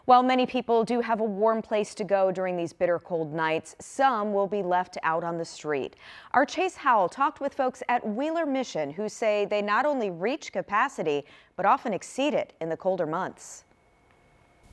While many people do have a warm place to go during these bitter cold nights, some will be left out on the street. Our Chase Howell talked with folks at Wheeler Mission who say they not only reach capacity, but often exceed it in the colder months.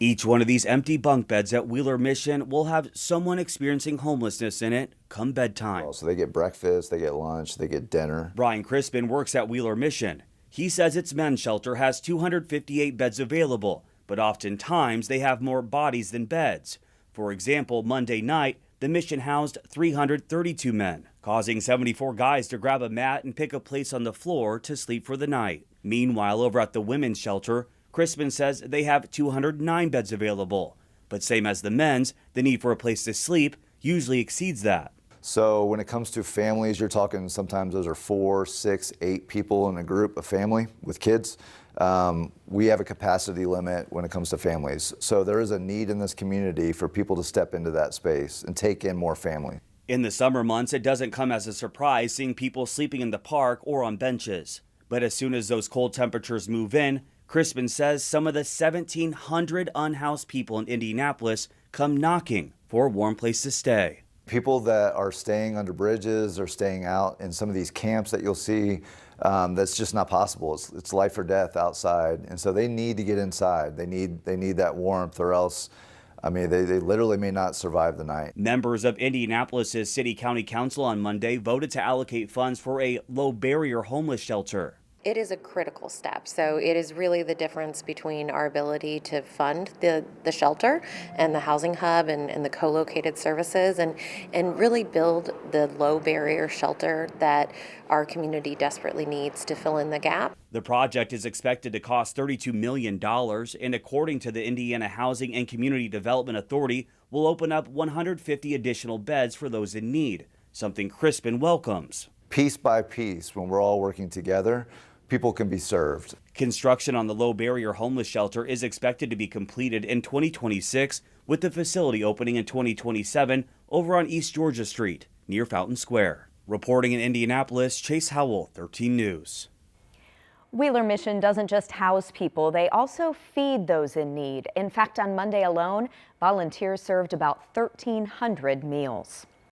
Each one of these empty bunk beds at Wheeler Mission will have someone experiencing homelessness in it come bedtime. So they get breakfast, they get lunch, they get dinner. Crispin works at Wheeler Mission. He says its men's shelter has 258 beds available, but oftentimes they have more bodies than beds. For example, Monday night, the mission housed 332 men, causing 74 guys to grab a mat and pick a place on the floor to sleep for the night. Meanwhile, over at the women's shelter, Crispin says they have 209 beds available, but same as the men's, the need for a place to sleep usually exceeds that. So when it comes to families, you're talking sometimes those are 4, 6, 8 people in a group, a family with kids. We have a capacity limit when it comes to families. So there is a need in this community for people to step into that space and take in more family. In the summer months, it doesn't come as a surprise seeing people sleeping in the park or on benches. But as soon as those cold temperatures move in, Crispin says some of the 1,700 unhoused people in Indianapolis come knocking for a warm place to stay. People that are staying under bridges or staying out in some of these camps that you'll see, that's just not possible. It's life or death outside, and so they need to get inside. They need that warmth, or else, I mean, they literally may not survive the night. Members of Indianapolis's City County Council on Monday voted to allocate funds for a low-barrier homeless shelter. It is a critical step. So it is really the difference between our ability to fund the shelter and the housing hub and the co-located services and really build the low barrier shelter that our community desperately needs to fill in the gap. The project is expected to cost $32 million, and according to the Indiana Housing and Community Development Authority, will open up 150 additional beds for those in need, something Crispin welcomes. Piece by piece, when we're all working together, people can be served. Construction on the low-barrier homeless shelter is expected to be completed in 2026, with the facility opening in 2027 over on East Georgia Street, near Fountain Square. Reporting in Indianapolis, Chase Howell, 13 News. Wheeler Mission doesn't just house people, they also feed those in need. In fact, on Monday alone, volunteers served about 1,300 meals.